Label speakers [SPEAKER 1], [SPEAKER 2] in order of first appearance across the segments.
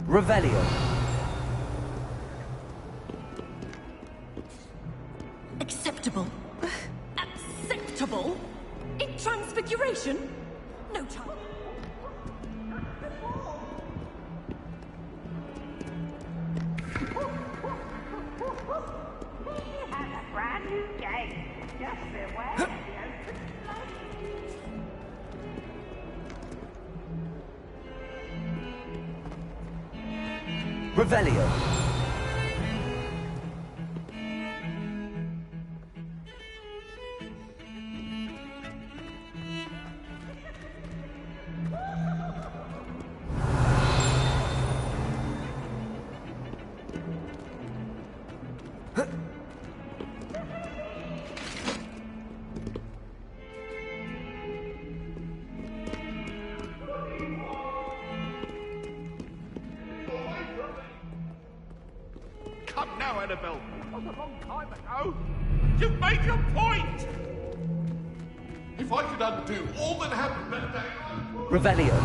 [SPEAKER 1] Revelio.
[SPEAKER 2] Acceptable. Acceptable? In transfiguration? No chance.
[SPEAKER 3] He has a brand new game. Just beware of the open
[SPEAKER 1] Revelio.
[SPEAKER 4] Come now, Annabelle. That was a long time ago. You've made your point. If I could undo all that happened that day, I would.
[SPEAKER 1] Revelio.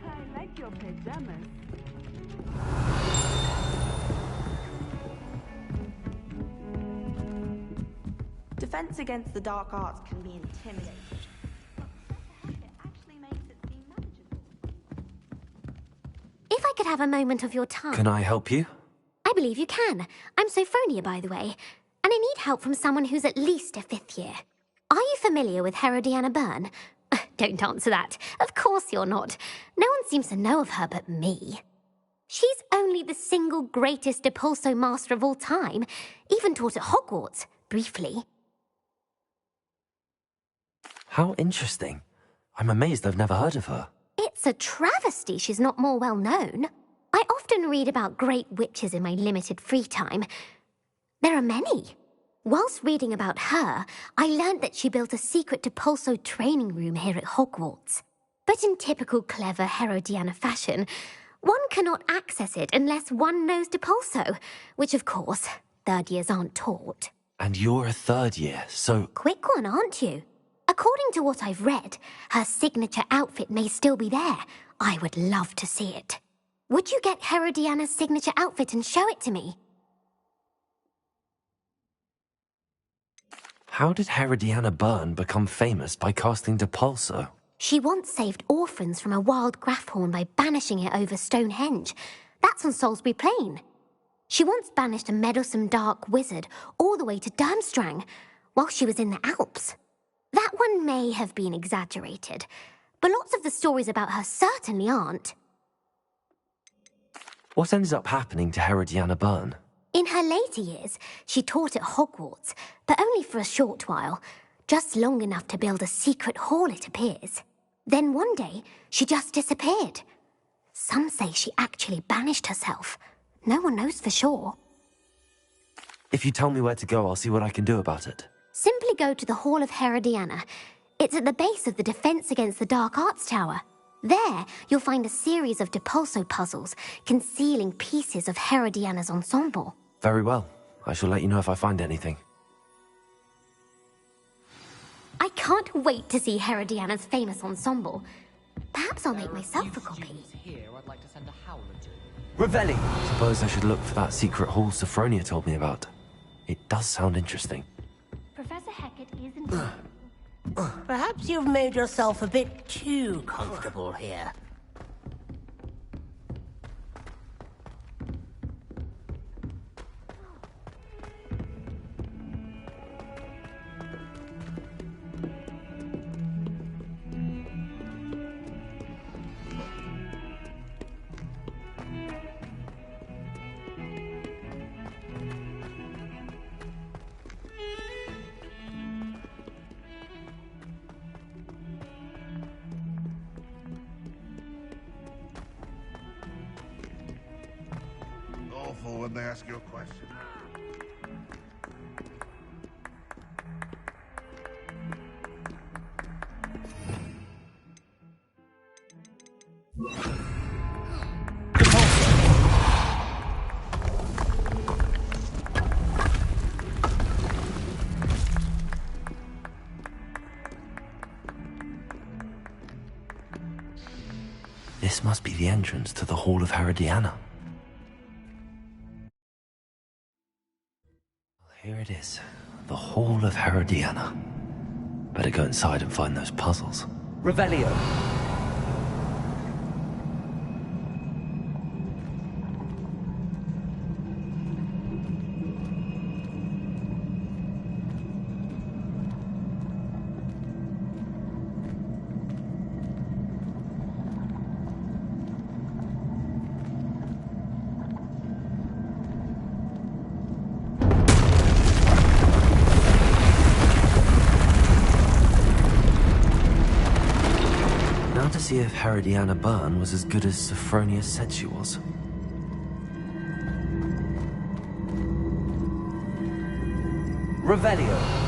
[SPEAKER 3] I like your pajamas.
[SPEAKER 5] Defense against the dark arts can be intimidating. It actually makes it seem manageable.
[SPEAKER 6] If I could have a moment of your time...
[SPEAKER 1] Can I help you?
[SPEAKER 6] I believe you can. I'm Sophronia, by the way, and I need help from someone who's at least a 5th year. Are you familiar with Herodiana Byrne? Don't answer that. Of course you're not. No one seems to know of her but me. She's only the single greatest Depulso master of all time, even taught at Hogwarts, briefly.
[SPEAKER 1] How interesting. I'm amazed I've never heard of her.
[SPEAKER 6] It's a travesty she's not more well known. I often read about great witches in my limited free time. There are many. Whilst reading about her, I learnt that she built a secret Depulso training room here at Hogwarts. But in typical clever Herodiana fashion, one cannot access it unless one knows Depulso, which of course, 3rd years aren't taught.
[SPEAKER 1] And you're a 3rd year, so...
[SPEAKER 6] Quick one, aren't you? According to what I've read, her signature outfit may still be there. I would love to see it. Would you get Herodiana's signature outfit and show it to me?
[SPEAKER 1] How did Herodiana Byrne become famous by casting Depulso?
[SPEAKER 6] She once saved orphans from a wild Grafhorn by banishing it over Stonehenge. That's on Salisbury Plain. She once banished a meddlesome dark wizard all the way to Durmstrang while she was in the Alps. That one may have been exaggerated, but lots of the stories about her certainly aren't.
[SPEAKER 1] What ended up happening to Herodiana Byrne?
[SPEAKER 6] In her later years, she taught at Hogwarts, but only for a short while, just long enough to build a secret hall, it appears. Then one day, she just disappeared. Some say she actually banished herself. No one knows for sure.
[SPEAKER 1] If you tell me where to go, I'll see what I can do about it.
[SPEAKER 6] Simply go to the Hall of Herodiana. It's at the base of the Defense Against the Dark Arts Tower. There, you'll find a series of Depulso puzzles concealing pieces of Herodiana's ensemble.
[SPEAKER 1] Very well. I shall let you know if I find anything.
[SPEAKER 6] I can't wait to see Herodiana's famous ensemble. Perhaps I'll make myself a copy.
[SPEAKER 1] Revelli! Suppose I should look for that secret hall Sophronia told me about. It does sound interesting.
[SPEAKER 6] Professor Hecat isn't...
[SPEAKER 7] Perhaps you've made yourself a bit too comfortable here.
[SPEAKER 4] Awful when they ask you a question.
[SPEAKER 1] This must be the entrance to the Hall of Herodiana. Here it is, the Hall of Herodiana. Better go inside and find those puzzles.
[SPEAKER 8] Revelio.
[SPEAKER 1] See if Herodiana Byrne was as good as Sophronia said she was.
[SPEAKER 8] Revelio.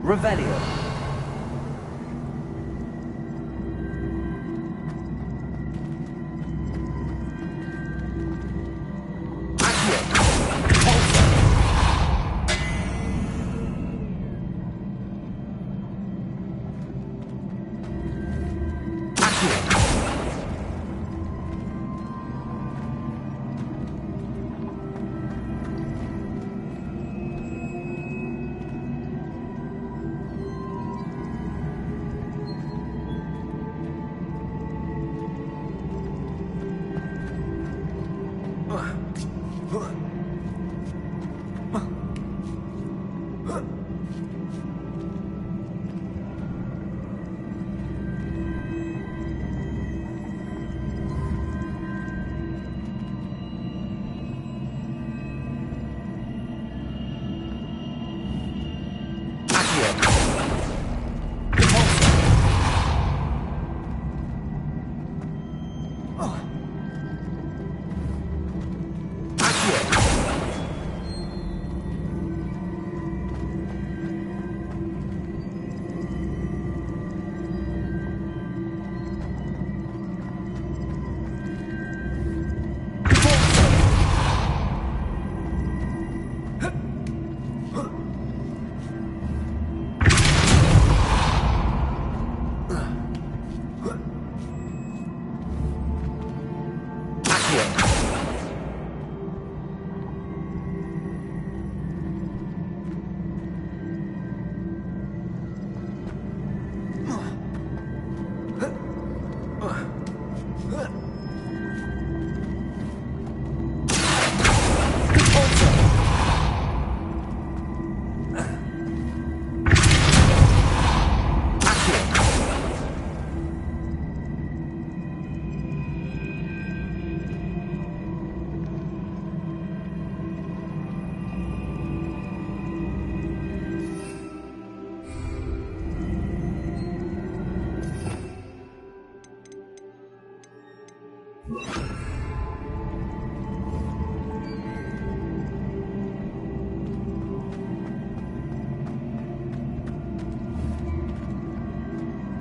[SPEAKER 8] Revelio.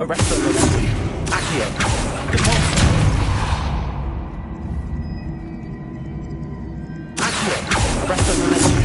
[SPEAKER 8] Arresto momentum. Accio. Depulso. Accio. Arresto momentum.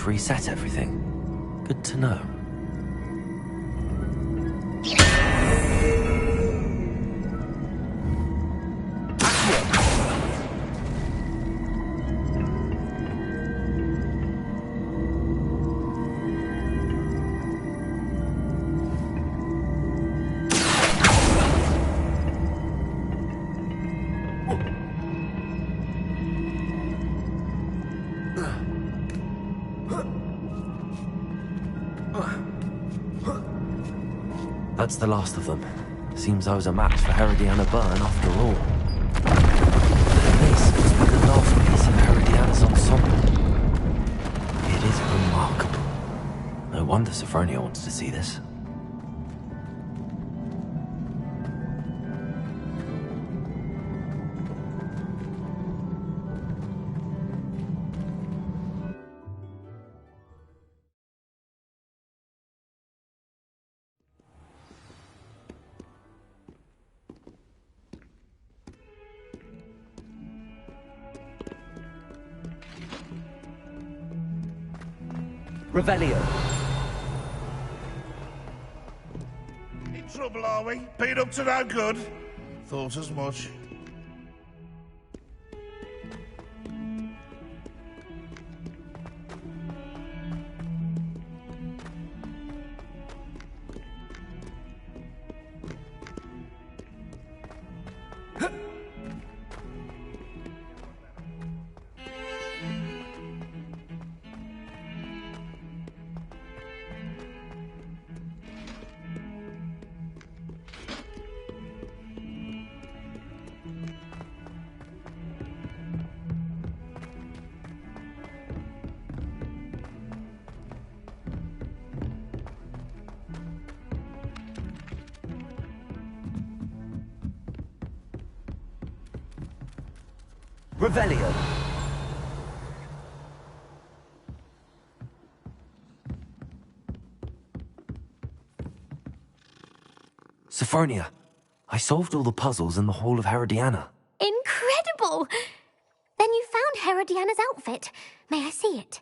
[SPEAKER 1] Reset everything. Good to know. That's the last of them. Seems I was a match for Herodiana Byrne after all. This must be the last piece of Herodiana's ensemble. It is remarkable. No wonder Sophronia wants to see this.
[SPEAKER 8] Revelio.
[SPEAKER 9] In trouble, are we? Been up to no good? Thought as much.
[SPEAKER 8] Revelio.
[SPEAKER 1] Sophronia, I solved all the puzzles in the Hall of Herodiana.
[SPEAKER 6] Incredible! Then you found Herodiana's outfit. May I see it?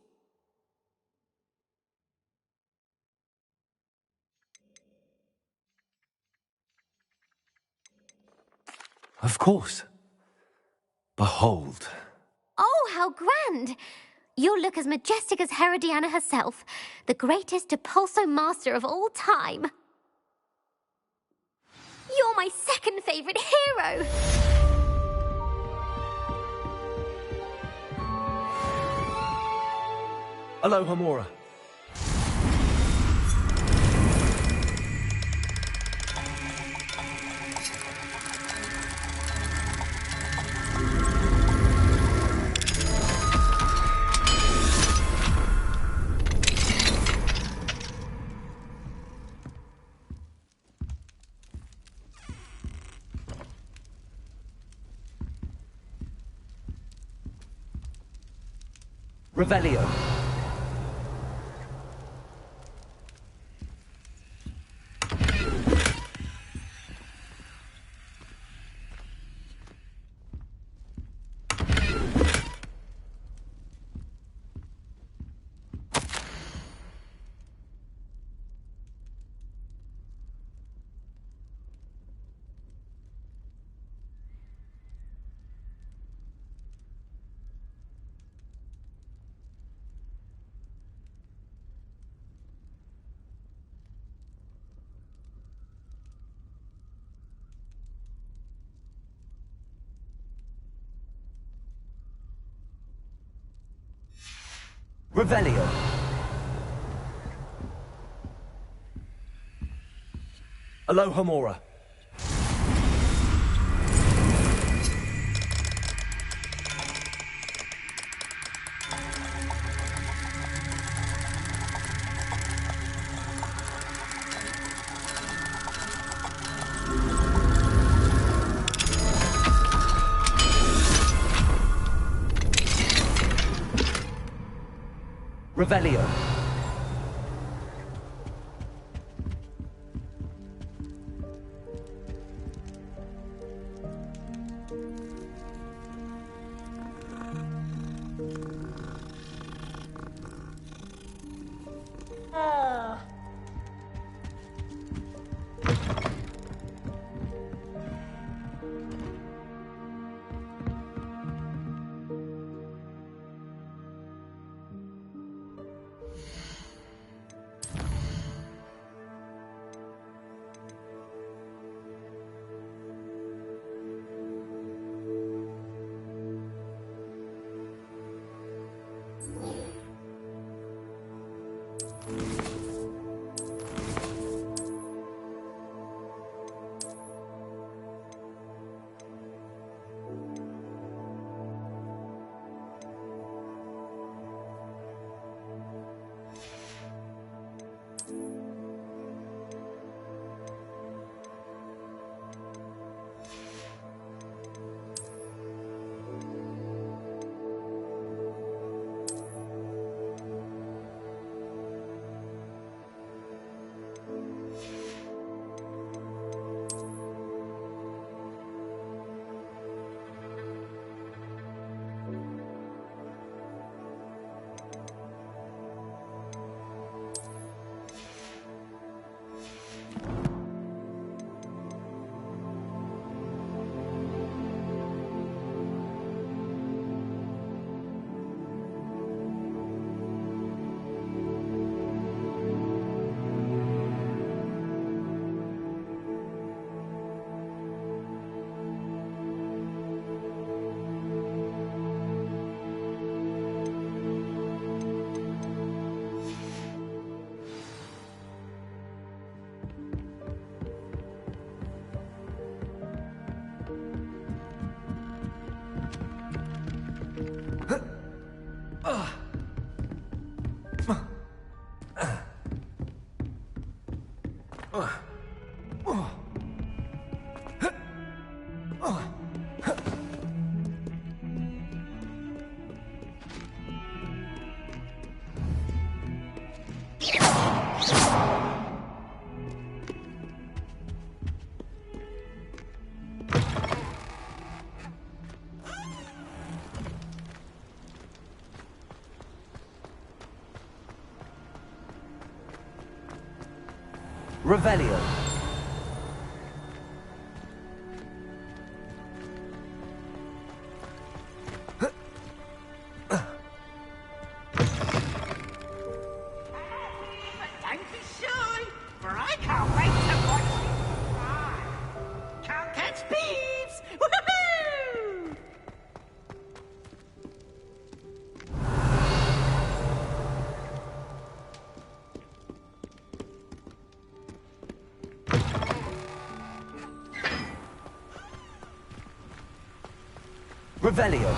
[SPEAKER 1] Of course. Behold.
[SPEAKER 6] Oh, how grand! You'll look as majestic as Herodiana herself, the greatest Depulso master of all time. You're my second favorite hero!
[SPEAKER 8] Aloha Mora. Revelio. Revelio. Aloha Mora. Revelio. Revelio.
[SPEAKER 3] Don't be shy, for I can't wait to watch you fly. Can't catch thieves! Woohoo!
[SPEAKER 8] Revelio.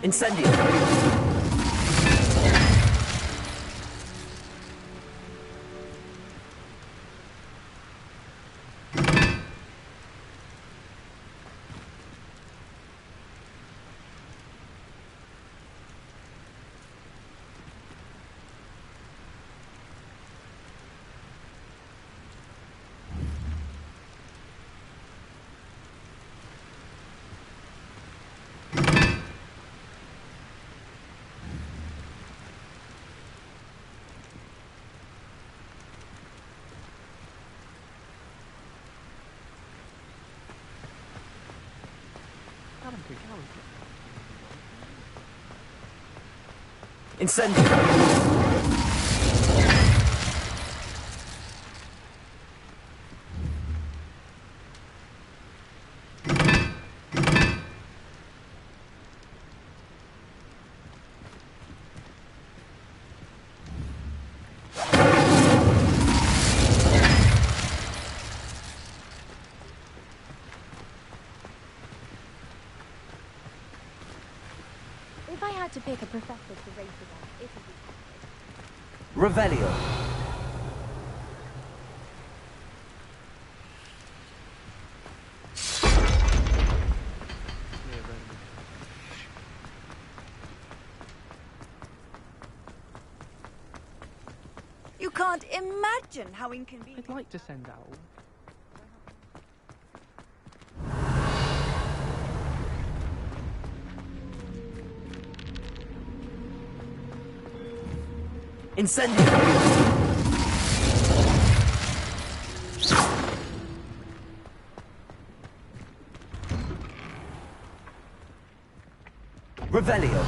[SPEAKER 8] Incendio. Incendio.
[SPEAKER 6] If I had to pick a professor to race against, it would be
[SPEAKER 8] Revelio.
[SPEAKER 2] You can't imagine how inconvenient.
[SPEAKER 10] I'd like to send out.
[SPEAKER 8] Incendio. Revelio.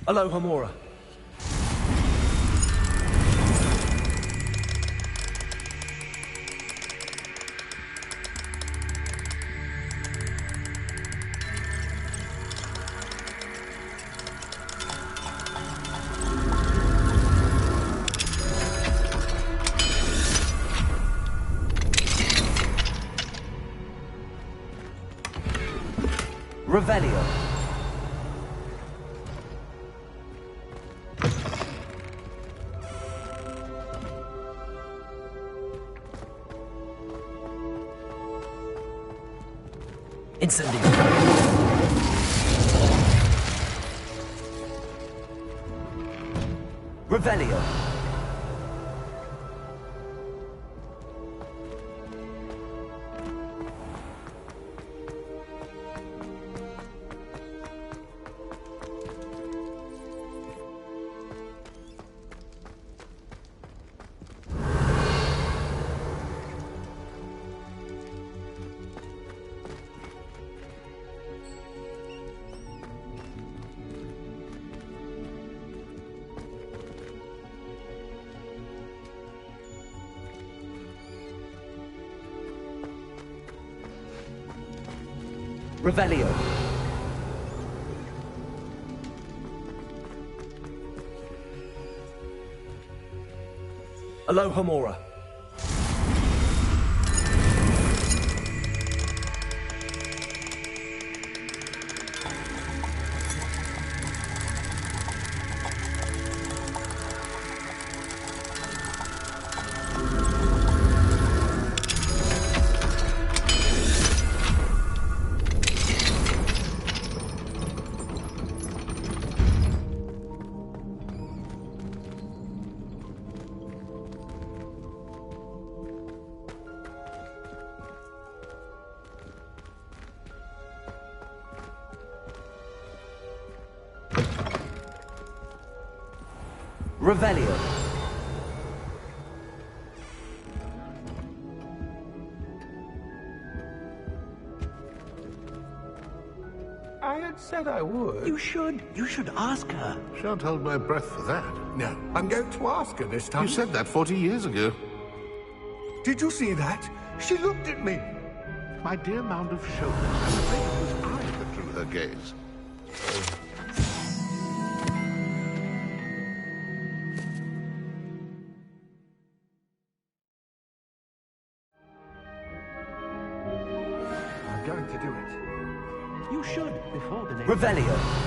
[SPEAKER 8] Alohomora. Revelio. Incendio. Revelio. Revelio. Alohomora. Revelio.
[SPEAKER 10] I had said I would.
[SPEAKER 3] You should. You should ask her.
[SPEAKER 4] Shan't hold my breath for that.
[SPEAKER 10] No, I'm going to ask her this time.
[SPEAKER 4] You said that 40 years ago.
[SPEAKER 10] Did you see that? She looked at me.
[SPEAKER 4] My dear mound of shoulders, I'm afraid it was I that drew her gaze.
[SPEAKER 10] I'm going to do it.
[SPEAKER 3] You should, before the next...
[SPEAKER 8] Revelio.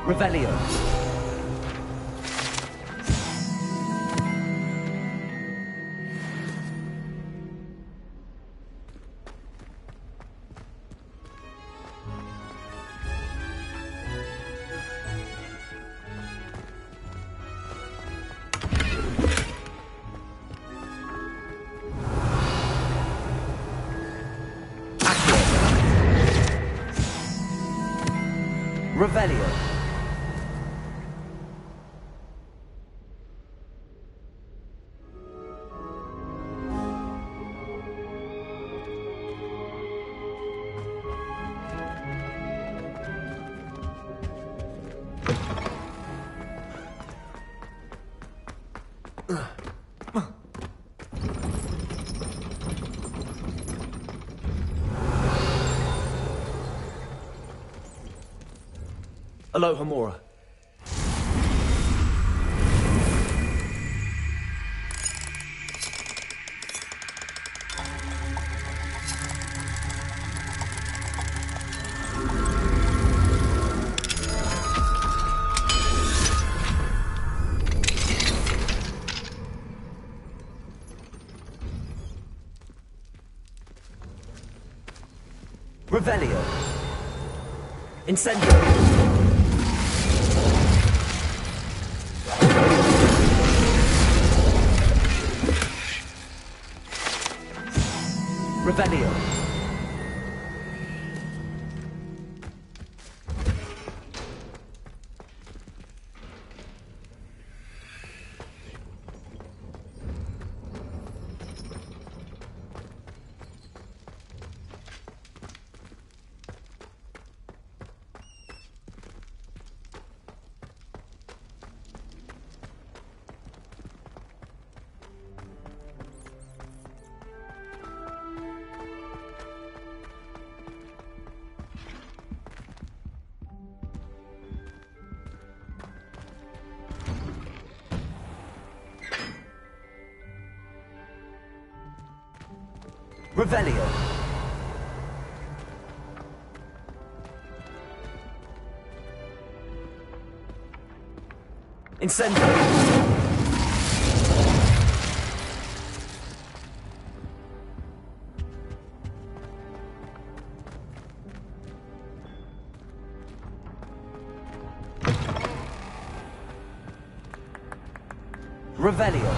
[SPEAKER 8] Revelio. Revelio. Alohomora. Revelio. Incendio. Revelio. Revelio. Incendio! Revelio.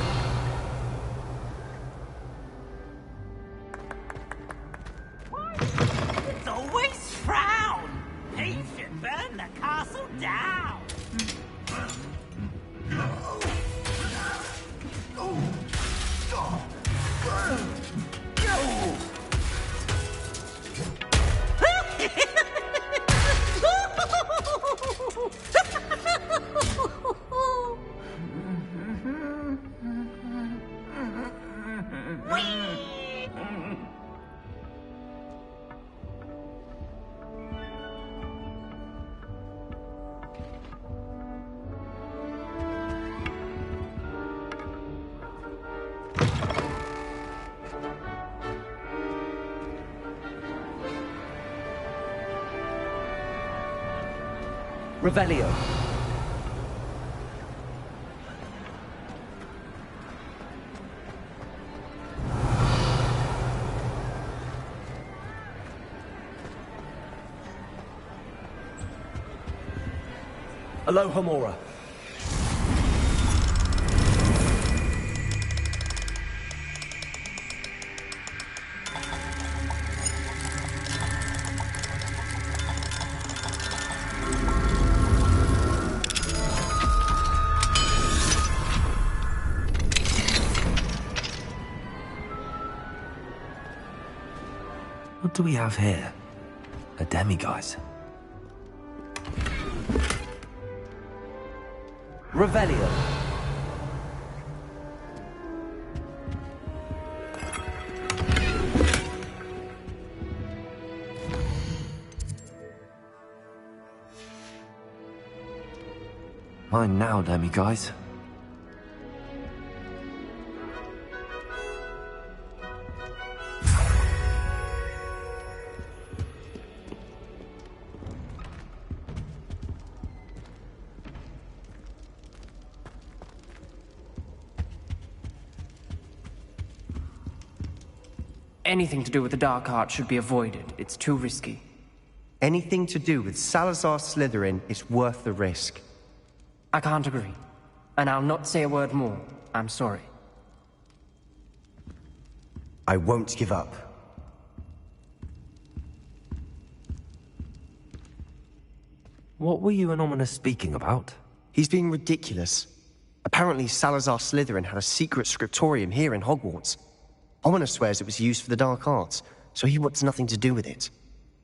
[SPEAKER 3] It's always frown. He should burn the castle down.
[SPEAKER 8] Revelio. Alohomora.
[SPEAKER 1] What do we have here? A demiguise.
[SPEAKER 8] Revelio.
[SPEAKER 1] Mine now, demiguise.
[SPEAKER 11] Anything to do with the dark art should be avoided. It's too risky.
[SPEAKER 12] Anything to do with Salazar Slytherin is worth the risk.
[SPEAKER 11] I can't agree. And I'll not say a word more. I'm sorry.
[SPEAKER 12] I won't give up.
[SPEAKER 1] What were you and Ominous speaking about?
[SPEAKER 12] He's being ridiculous. Apparently Salazar Slytherin had a secret scriptorium here in Hogwarts. Ominous swears it was used for the dark arts, so he wants nothing to do with it.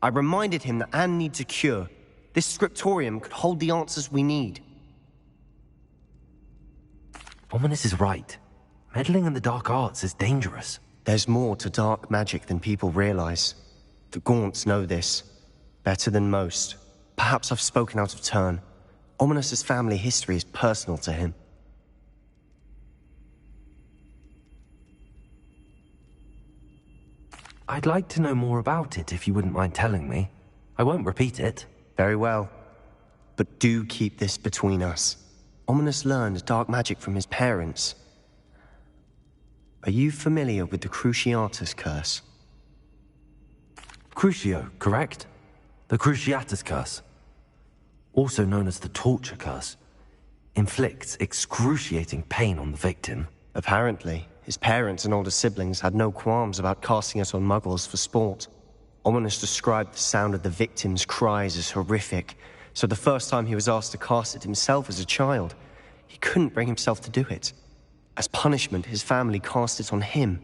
[SPEAKER 12] I reminded him that Anne needs a cure. This scriptorium could hold the answers we need.
[SPEAKER 1] Ominous is right. Meddling in the dark arts is dangerous.
[SPEAKER 12] There's more to dark magic than people realize. The Gaunts know this. Better than most. Perhaps I've spoken out of turn. Ominous's family history is personal to him.
[SPEAKER 1] I'd like to know more about it if you wouldn't mind telling me. I won't repeat it.
[SPEAKER 12] Very well. But do keep this between us. Ominous learned dark magic from his parents. Are you familiar with the Cruciatus Curse?
[SPEAKER 1] Crucio, correct? The Cruciatus Curse. Also known as the Torture Curse. Inflicts excruciating pain on the victim.
[SPEAKER 12] Apparently. His parents and older siblings had no qualms about casting it on muggles for sport. Ominous described the sound of the victim's cries as horrific, so the first time he was asked to cast it himself as a child, he couldn't bring himself to do it. As punishment, his family cast it on him.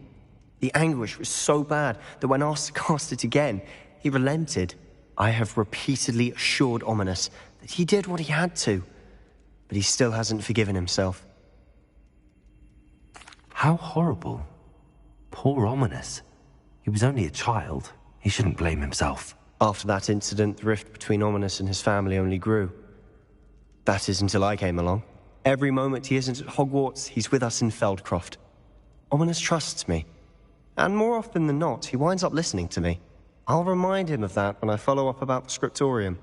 [SPEAKER 12] The anguish was so bad that when asked to cast it again, he relented. I have repeatedly assured Ominous that he did what he had to, but he still hasn't forgiven himself.
[SPEAKER 1] How horrible. Poor Ominous. He was only a child. He shouldn't blame himself.
[SPEAKER 12] After that incident, the rift between Ominous and his family only grew. That is until I came along. Every moment he isn't at Hogwarts, he's with us in Feldcroft. Ominous trusts me. And more often than not, he winds up listening to me. I'll remind him of that when I follow up about the scriptorium.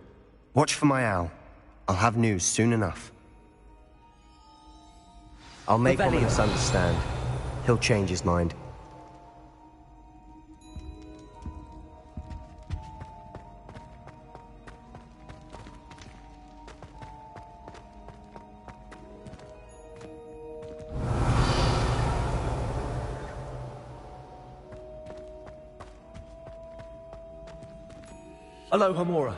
[SPEAKER 12] Watch for my owl. I'll have news soon enough. I'll make
[SPEAKER 8] Revelio.
[SPEAKER 12] Ominous understand. He'll change his mind.
[SPEAKER 8] Alohomora.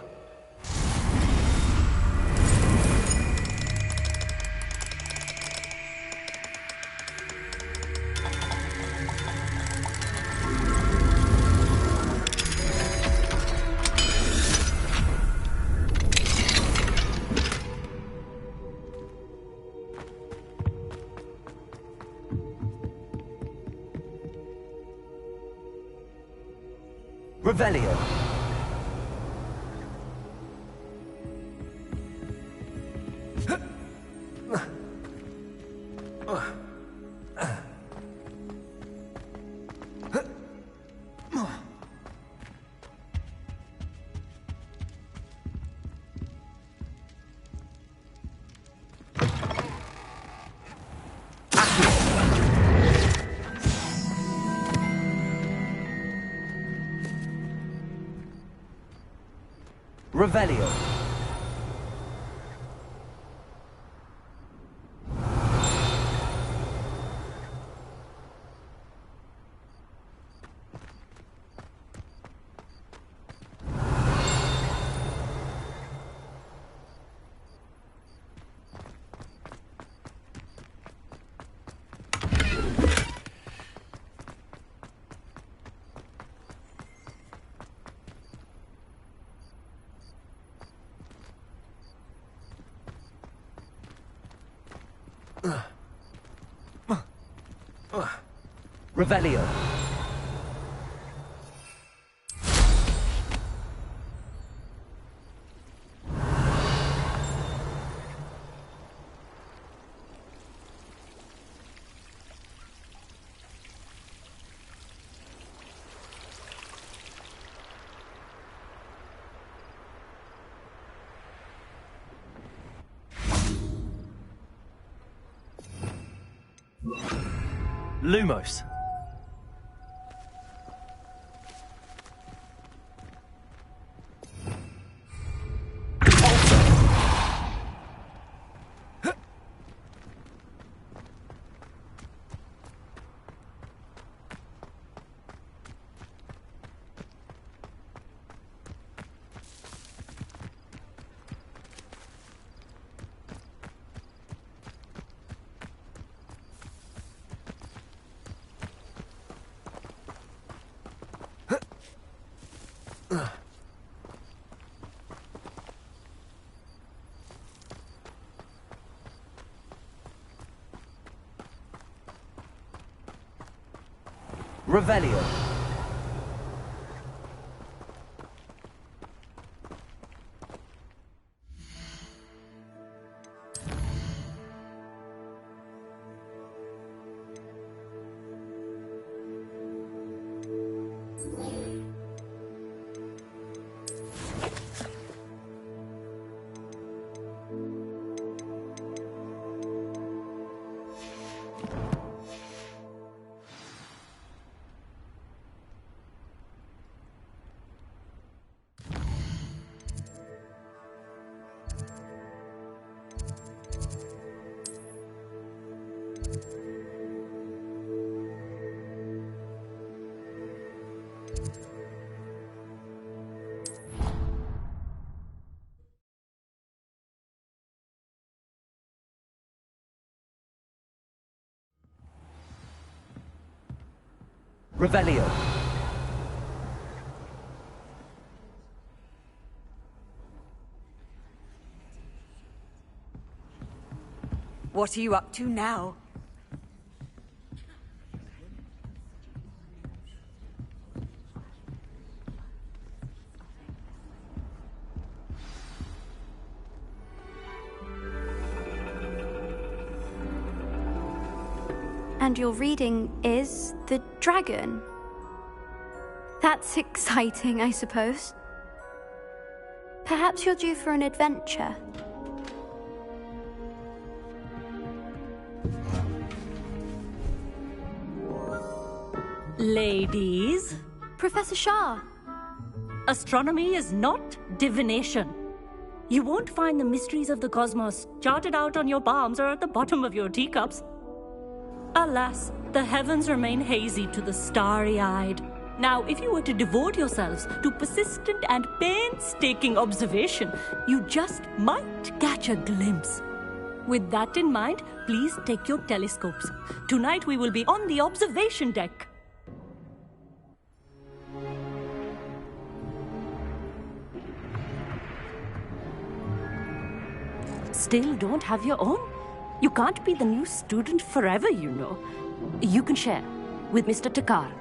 [SPEAKER 8] Revelio. Revelio. Revelio. Lumos. Revelio. Revelio.
[SPEAKER 2] What are you up to now?
[SPEAKER 13] And your reading is the dragon. That's exciting, I suppose. Perhaps you're due for an adventure.
[SPEAKER 14] Ladies.
[SPEAKER 13] Professor Shah.
[SPEAKER 14] Astronomy is not divination. You won't find the mysteries of the cosmos charted out on your palms or at the bottom of your teacups. Alas, the heavens remain hazy to the starry-eyed. Now, if you were to devote yourselves to persistent and painstaking observation, you just might catch a glimpse. With that in mind, please take your telescopes. Tonight we will be on the observation deck. Still don't have your own? You can't be the new student forever, you know. You can share with Mr. Takar.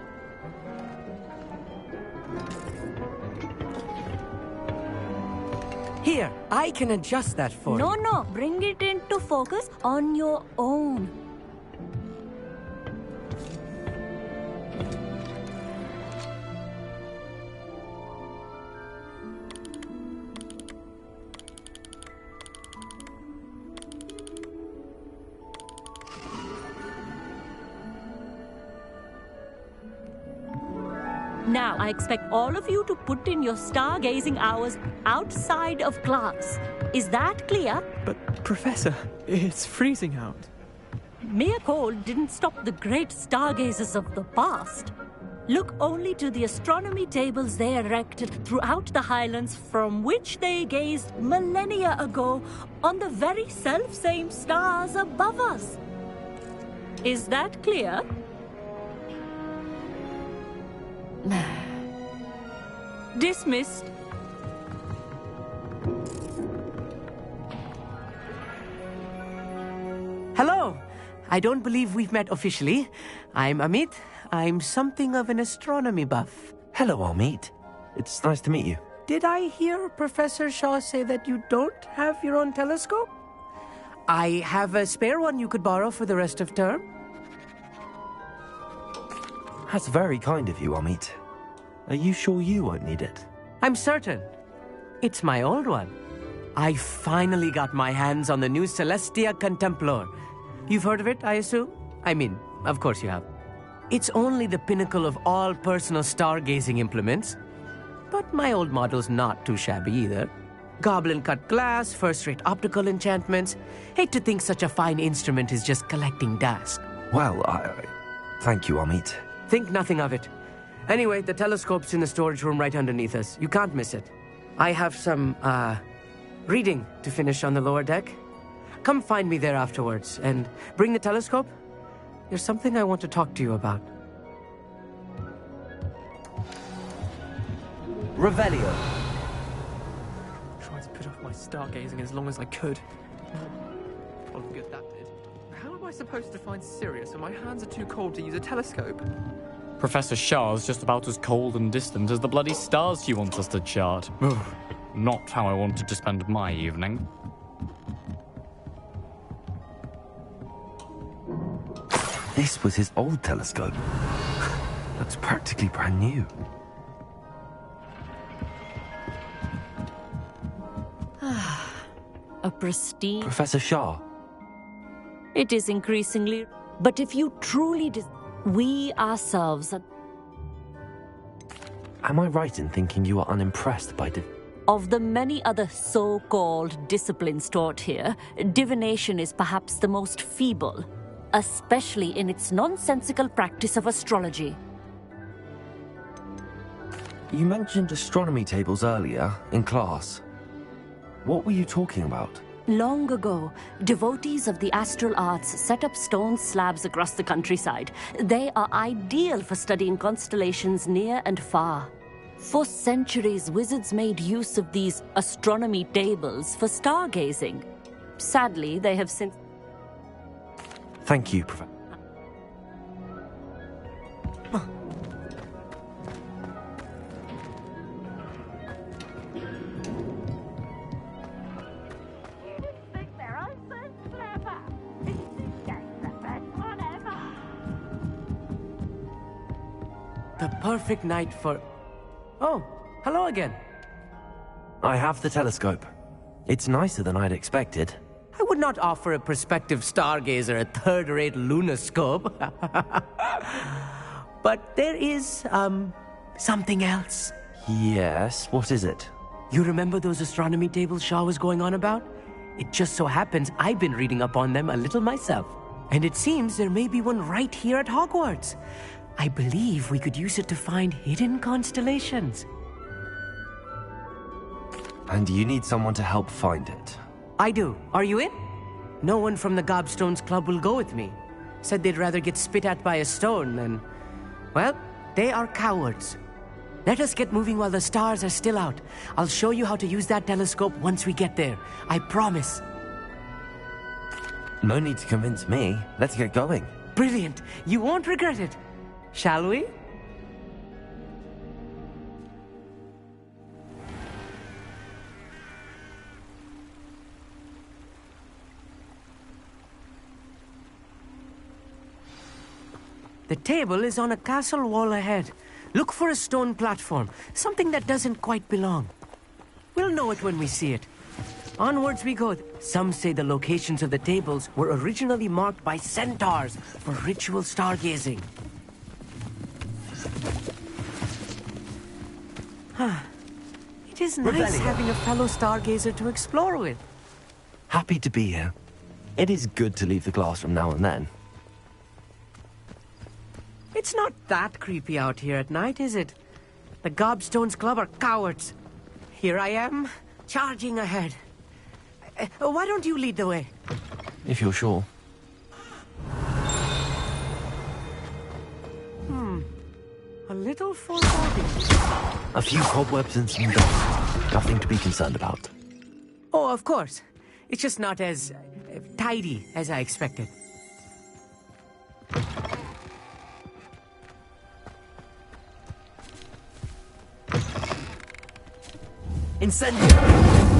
[SPEAKER 15] Here, I can adjust that for you.
[SPEAKER 14] No, bring it into focus on your own. Now, I expect all of you to put in your stargazing hours outside of class. Is that clear?
[SPEAKER 16] But, Professor, it's freezing out.
[SPEAKER 14] Mere cold didn't stop the great stargazers of the past. Look only to the astronomy tables they erected throughout the highlands from which they gazed millennia ago on the very self-same stars above us. Is that clear? Dismissed.
[SPEAKER 15] Hello. I don't believe we've met officially. I'm Amit. I'm something of an astronomy buff.
[SPEAKER 1] Hello, Amit. It's nice to meet you.
[SPEAKER 15] Did I hear Professor Shaw say that you don't have your own telescope? I have a spare one you could borrow for the rest of term.
[SPEAKER 1] That's very kind of you, Amit. Are you sure you won't need it?
[SPEAKER 15] I'm certain. It's my old one. I finally got my hands on the new Celestia Contemplar. You've heard of it, I assume? I mean, of course you have. It's only the pinnacle of all personal stargazing implements. But my old model's not too shabby either. Goblin-cut glass, first-rate optical enchantments. Hate to think such a fine instrument is just collecting dust.
[SPEAKER 1] Well, thank you, Amit.
[SPEAKER 15] Think nothing of it. Anyway, the telescope's in the storage room right underneath us. You can't miss it. I have some, reading to finish on the lower deck. Come find me there afterwards, and bring the telescope. There's something I want to talk to you about.
[SPEAKER 8] Revelio.
[SPEAKER 16] Tried to put off my stargazing as long as I could. What good that did. How am I supposed to find Sirius when my hands are too cold to use a telescope?
[SPEAKER 17] Professor Shah's just about as cold and distant as the bloody stars she wants us to chart. Ugh, not how I wanted to spend my evening.
[SPEAKER 1] This was his old telescope. Looks practically brand new.
[SPEAKER 14] A pristine...
[SPEAKER 1] Professor Shah.
[SPEAKER 14] It is increasingly... But if you truly... We ourselves...
[SPEAKER 1] Am I right in thinking you are unimpressed by
[SPEAKER 14] Of the many other so-called disciplines taught here, divination is perhaps the most feeble, especially in its nonsensical practice of astrology.
[SPEAKER 1] You mentioned astronomy tables earlier, in class. What were you talking about?
[SPEAKER 14] Long ago, devotees of the astral arts set up stone slabs across the countryside. They are ideal for studying constellations near and far. For centuries, wizards made use of these astronomy tables for stargazing. Sadly, they have since...
[SPEAKER 1] Thank you, Professor.
[SPEAKER 15] The perfect night for... Oh, hello again.
[SPEAKER 1] I have the telescope. It's nicer than I'd expected.
[SPEAKER 15] I would not offer a prospective stargazer a third-rate lunoscope. But there is, something else.
[SPEAKER 1] Yes, what is it?
[SPEAKER 15] You remember those astronomy tables Shaw was going on about? It just so happens I've been reading up on them a little myself. And it seems there may be one right here at Hogwarts. I believe we could use it to find hidden constellations.
[SPEAKER 1] And you need someone to help find it.
[SPEAKER 15] I do. Are you in? No one from the Gobstones Club will go with me. Said they'd rather get spit at by a stone than... Well, they are cowards. Let us get moving while the stars are still out. I'll show you how to use that telescope once we get there. I promise.
[SPEAKER 1] No need to convince me. Let's get going.
[SPEAKER 15] Brilliant. You won't regret it. Shall we? The table is on a castle wall ahead. Look for a stone platform, something that doesn't quite belong. We'll know it when we see it. Onwards we go. Some say the locations of the tables were originally marked by centaurs for ritual stargazing. It is nice having a fellow stargazer to explore with.
[SPEAKER 1] Happy to be here. It is good to leave the classroom now and then.
[SPEAKER 15] It's not that creepy out here at night, is it? The Gobstones Club are cowards. Here I am, charging ahead. Why don't you lead the way?
[SPEAKER 1] If you're sure.
[SPEAKER 15] A little foreboding.
[SPEAKER 1] A few cobwebs and some dust. Nothing to be concerned about.
[SPEAKER 15] Oh, of course. It's just not as tidy as I expected.
[SPEAKER 1] Incendio!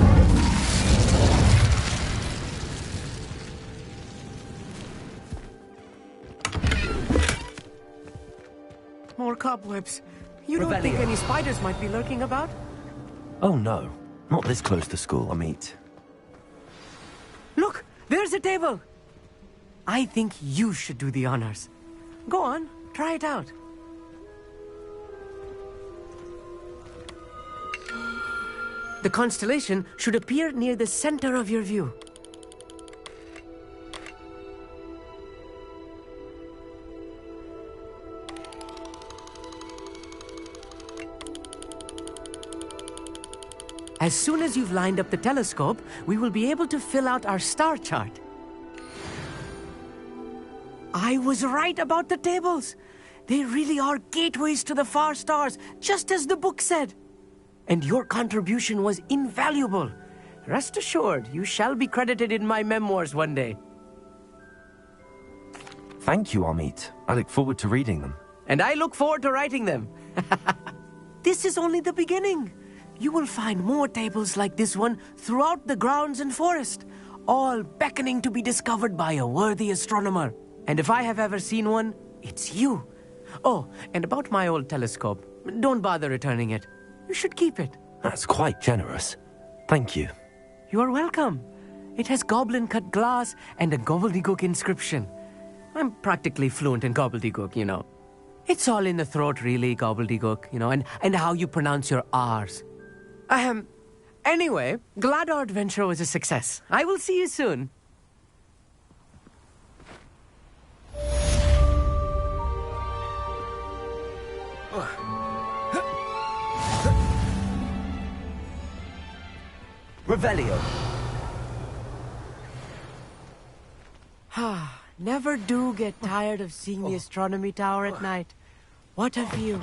[SPEAKER 15] More cobwebs. You don't think any spiders might be lurking about?
[SPEAKER 1] Oh no, not this close to school, Amit.
[SPEAKER 15] Look, there's a table. I think you should do the honors. Go on, try it out. The constellation should appear near the center of your view. As soon as you've lined up the telescope, we will be able to fill out our star chart. I was right about the tables. They really are gateways to the far stars, just as the book said. And your contribution was invaluable. Rest assured, you shall be credited in my memoirs one day.
[SPEAKER 1] Thank you, Amit. I look forward to reading them.
[SPEAKER 15] And I look forward to writing them. This is only the beginning. You will find more tables like this one throughout the grounds and forest, all beckoning to be discovered by a worthy astronomer. And if I have ever seen one, it's you. Oh, and about my old telescope, don't bother returning it. You should keep it.
[SPEAKER 1] That's quite generous. Thank you.
[SPEAKER 15] You are welcome. It has goblin-cut glass and a gobbledygook inscription. I'm practically fluent in gobbledygook, you know. It's all in the throat, really, gobbledygook, you know, and how you pronounce your R's. Anyway, glad our adventure was a success. I will see you soon.
[SPEAKER 8] Revelio.
[SPEAKER 15] Never do get tired of seeing the astronomy tower at night. What a view.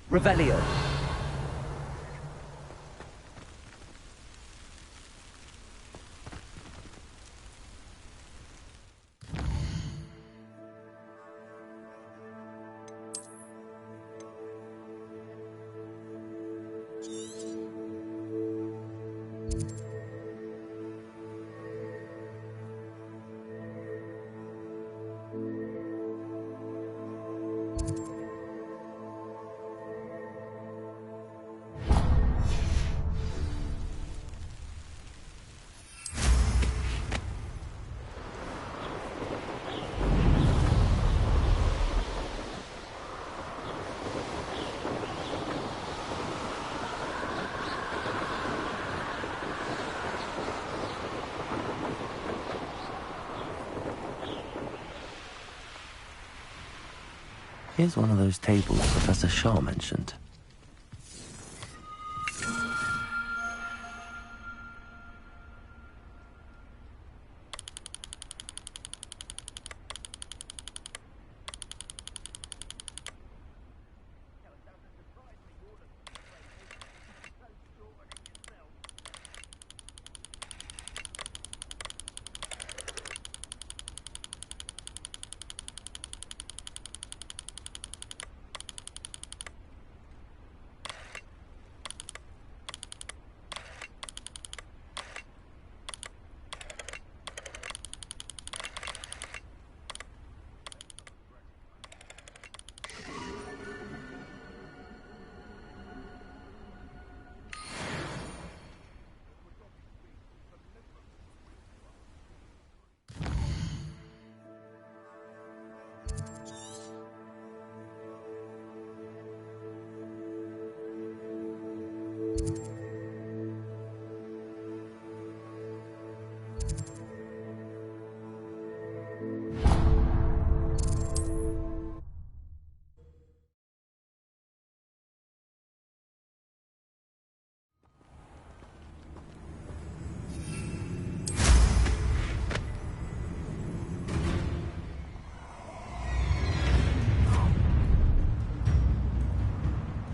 [SPEAKER 8] Revelio.
[SPEAKER 1] Here's one of those tables Professor Shaw mentioned.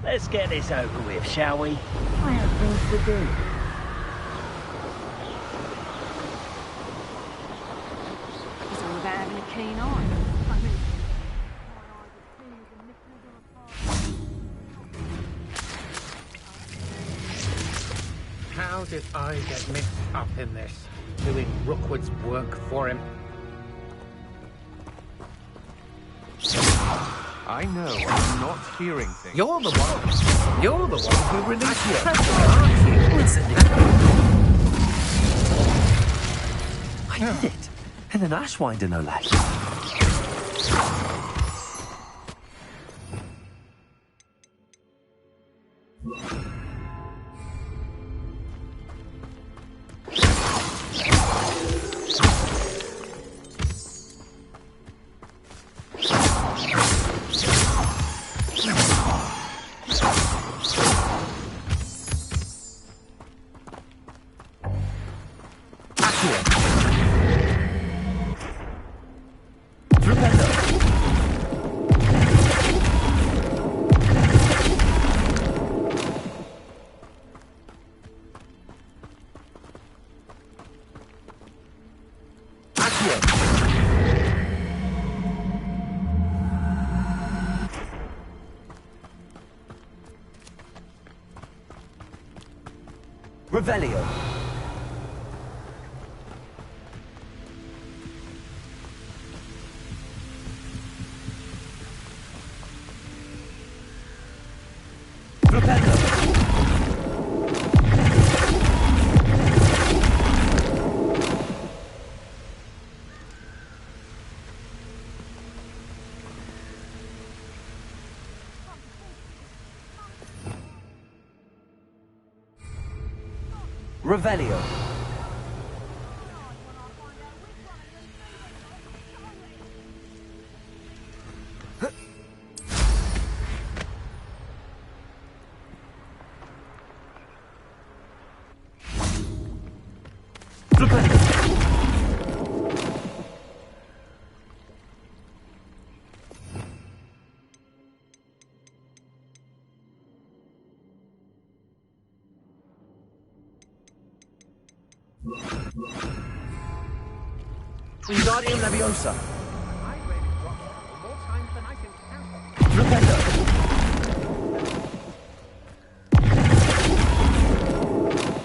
[SPEAKER 3] Let's get this over with, shall we? I have things to do.
[SPEAKER 2] It's all about having a keen eye.
[SPEAKER 18] How did I get mixed up in this? Doing Rookwood's work for him?
[SPEAKER 4] I know I'm not hearing things.
[SPEAKER 18] You're the one who released the pressure, aren't you?
[SPEAKER 1] Listen. I did it. And an Ashwinder, no less.
[SPEAKER 8] Revelio. Revelio.
[SPEAKER 18] Wingardium Leviosa.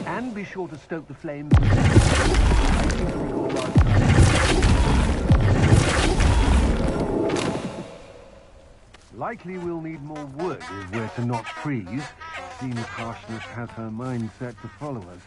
[SPEAKER 10] And be sure to stoke the flames. I seem to recall last time. Likely we'll need more wood if we're to not freeze. Seems Harshness has her mind set to follow us.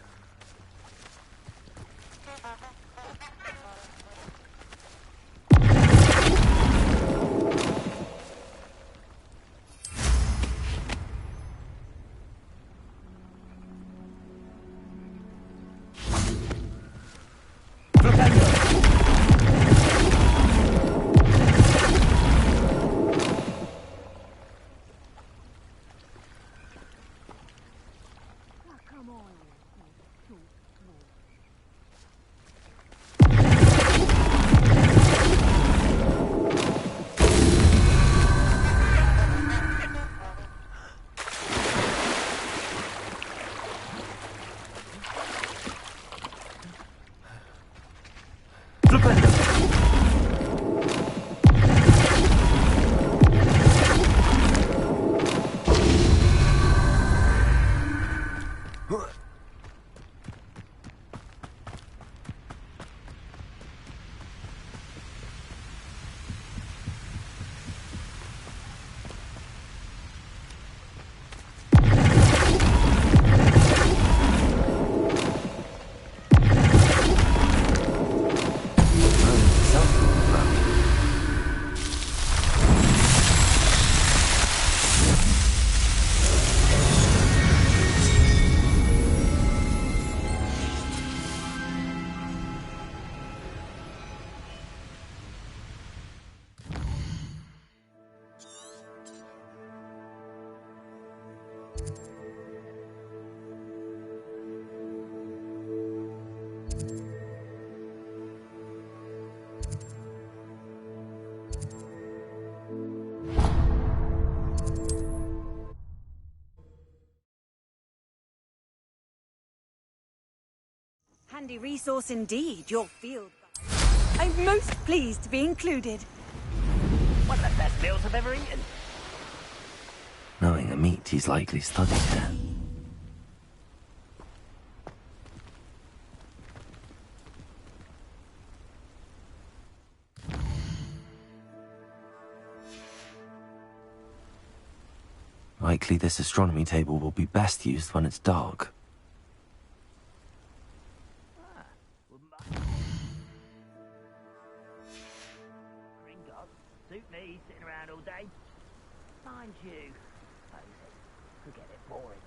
[SPEAKER 19] Handy resource indeed, your field guide. I'm most pleased to be included.
[SPEAKER 3] One of the best meals I've ever eaten.
[SPEAKER 1] Knowing a meat he's likely studied here. Likely this astronomy table will be best used when it's dark.
[SPEAKER 3] Suit me, sitting around all day. Mind you, could get it boring.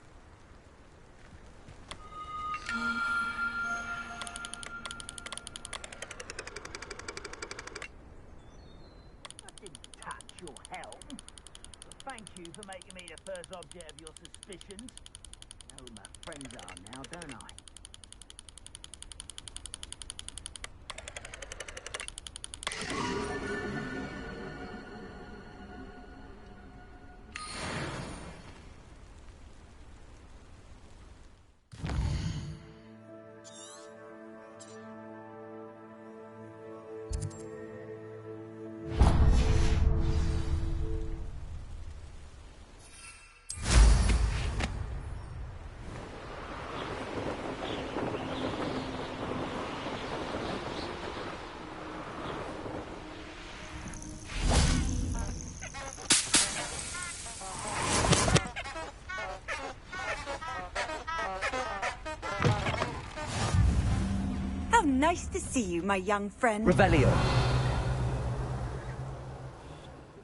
[SPEAKER 3] I didn't touch your helm. But thank you for making me the first object of your suspicions. I know who my friends are now, don't I?
[SPEAKER 19] Nice to see you, my young friend.
[SPEAKER 8] Revelio.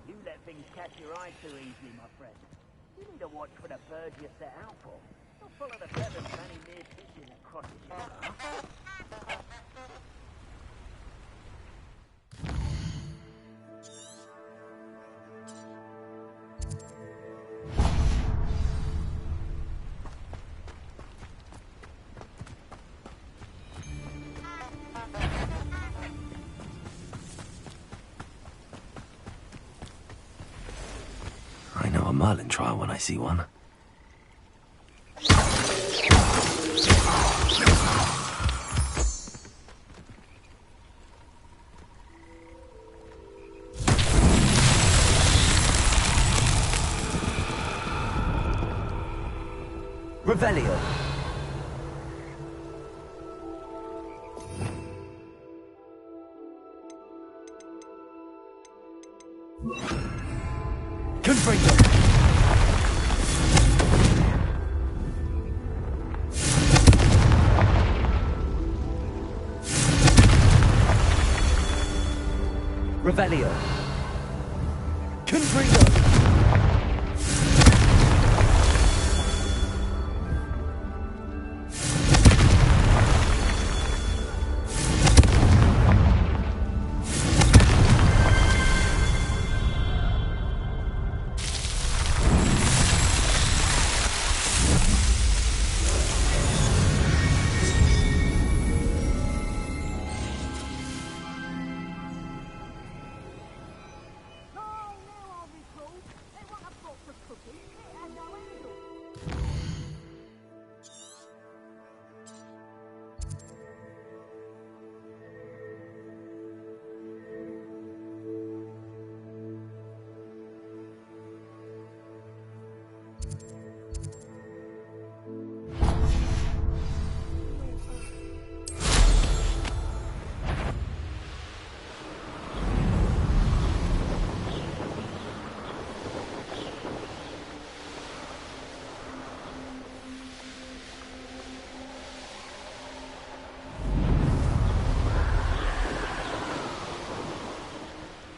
[SPEAKER 3] You let things catch your eye too easily, my friend. You need to watch for the birds you set out for. Don't follow the feathers of any mere pigeon that crosses your path.
[SPEAKER 1] I know a Merlin trial when I see one.
[SPEAKER 8] Revelio. Confringo. Revelio. Confringo.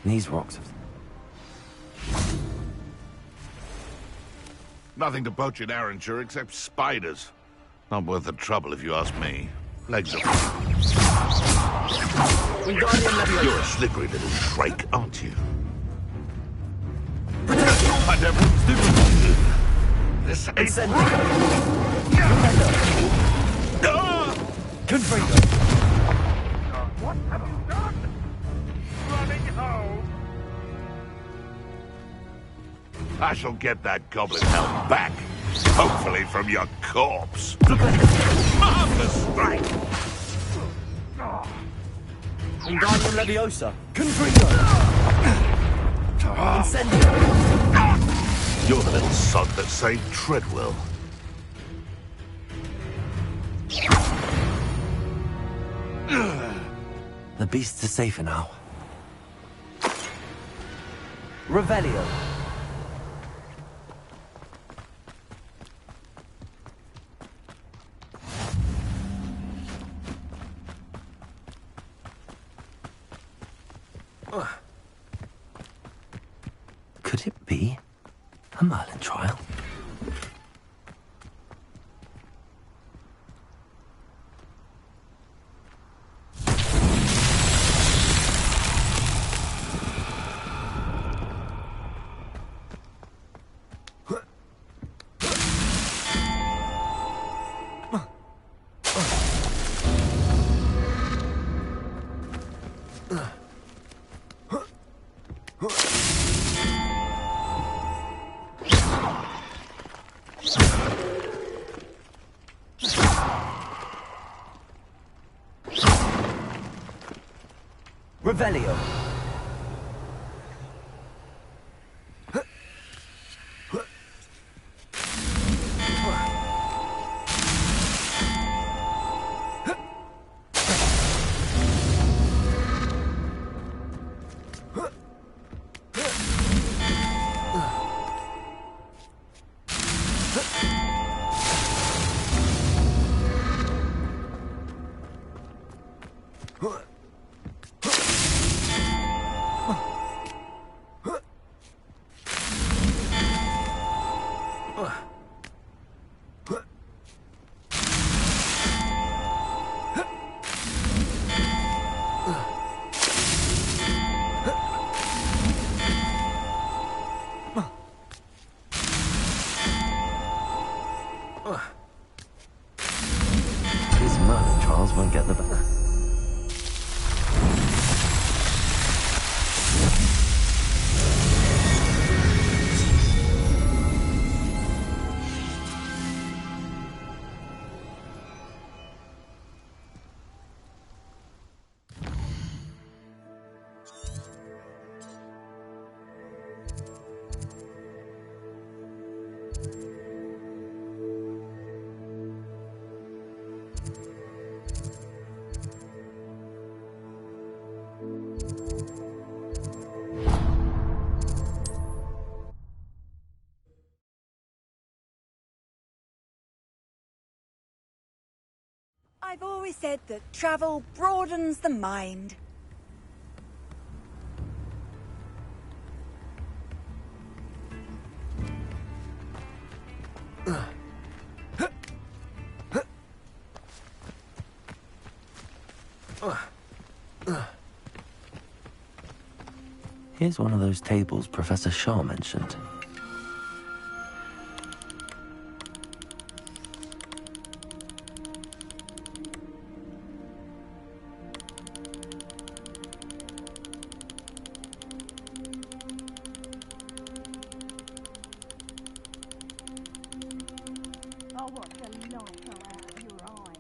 [SPEAKER 1] These rocks have...
[SPEAKER 9] Nothing to poach in Arrancher except spiders. Not worth the trouble if you ask me. Legs up. You're a slippery little shrike, aren't you? I never... this ain't...
[SPEAKER 8] Incendio. Confringo.
[SPEAKER 9] What have you done? Running home. I shall get that goblin help back. Hopefully from your corpse. Marvelous strike!
[SPEAKER 8] Wingardium Leviosa. Confringo. Incendio.
[SPEAKER 9] You're the little sod that saved Treadwell.
[SPEAKER 1] The beasts are safer now.
[SPEAKER 8] Revelio.
[SPEAKER 1] Could it be a Merlin trial?
[SPEAKER 8] Revelio.
[SPEAKER 1] These Merlin trials won't get the better.
[SPEAKER 19] I've always said that travel broadens the mind.
[SPEAKER 1] Here's one of those tables Professor Shaw mentioned.
[SPEAKER 2] I'll watch the light go out of your eyes.